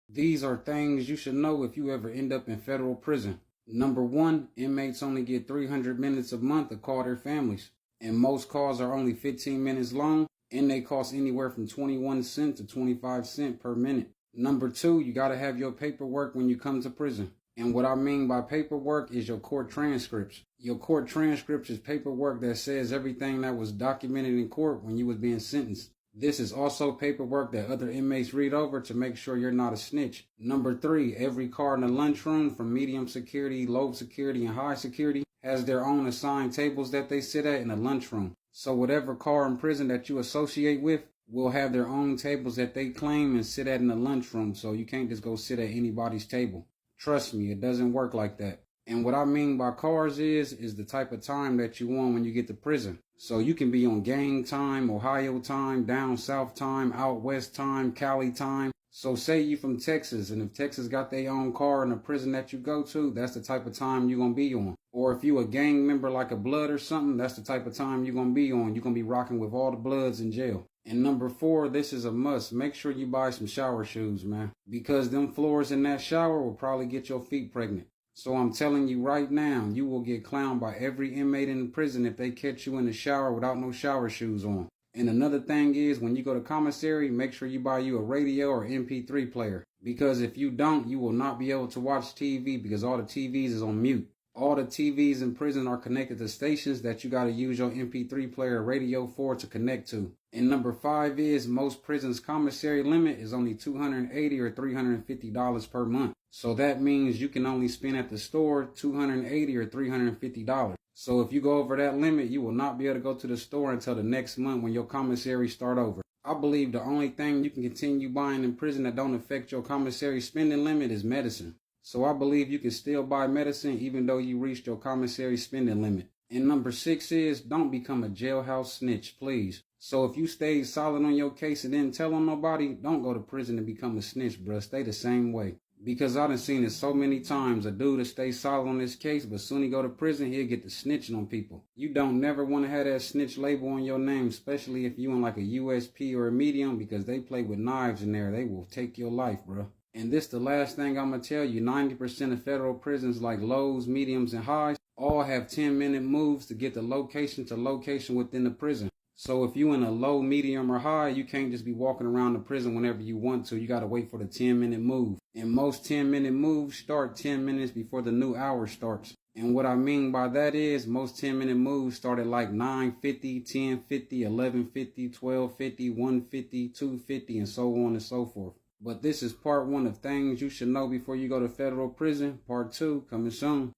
These are things you should know if you ever end up in federal prison. Number one, inmates only get 300 minutes a month to call their families, and most calls are only 15 minutes long, and they cost anywhere from 21 cents to 25 cents per minute. Number two, you gotta have your paperwork when you come to prison. And what I mean by paperwork is your court transcripts. Your court transcripts is paperwork that says everything that was documented in court when you was being sentenced. This is also paperwork that other inmates read over to make sure you're not a snitch. Number three, every car in the lunchroom from medium security, low security, and high security has their own assigned tables that they sit at in the lunchroom. So whatever car in prison that you associate with will have their own tables that they claim and sit at in the lunchroom, so you can't just go sit at anybody's table. Trust me, it doesn't work like that. And what I mean by cars is the type of time that you want when you get to prison. So you can be on gang time, Ohio time, down south time, out west time, Cali time. So say you from Texas, and if Texas got their own car in the prison that you go to, that's the type of time you're going to be on. Or if you a gang member like a Blood or something, that's the type of time you're going to be on. You're going to be rocking with all the Bloods in jail. And number four, this is a must. Make sure you buy some shower shoes, man. Because them floors in that shower will probably get your feet pregnant. So I'm telling you right now, you will get clowned by every inmate in the prison if they catch you in the shower without no shower shoes on. And another thing is, when you go to commissary, make sure you buy you a radio or MP3 player. Because if you don't, you will not be able to watch TV because all the TVs is on mute. All the TVs in prison are connected to stations that you got to use your MP3 player or radio for to connect to. And number five is, most prisons' commissary limit is only $280 or $350 per month. So that means you can only spend at the store $280 or $350. So if you go over that limit, you will not be able to go to the store until the next month when your commissary start over. I believe the only thing you can continue buying in prison that don't affect your commissary spending limit is medicine. So I believe you can still buy medicine even though you reached your commissary spending limit. And number six is, don't become a jailhouse snitch, please. So if you stayed solid on your case and didn't tell on nobody, don't go to prison and become a snitch, bruh. Stay the same way. Because I done seen it so many times. A dude to stay solid on this case, but soon he go to prison, he'll get to snitching on people. You don't never want to have that snitch label on your name, especially if you in like a USP or a medium, because they play with knives in there. They will take your life, bro. And this the last thing I'm going to tell you. 90% of federal prisons like lows, mediums, and highs all have 10-minute moves to get the location to location within the prison. So if you in a low, medium, or high, you can't just be walking around the prison whenever you want to. You got to wait for the 10-minute move. And most 10-minute moves start 10 minutes before the new hour starts. And what I mean by that is, most 10-minute moves start at like 9:50, 10:50, 11:50, 12:50, 1:50, 2:50, and so on and so forth. But this is part one of things you should know before you go to federal prison. Part two coming soon.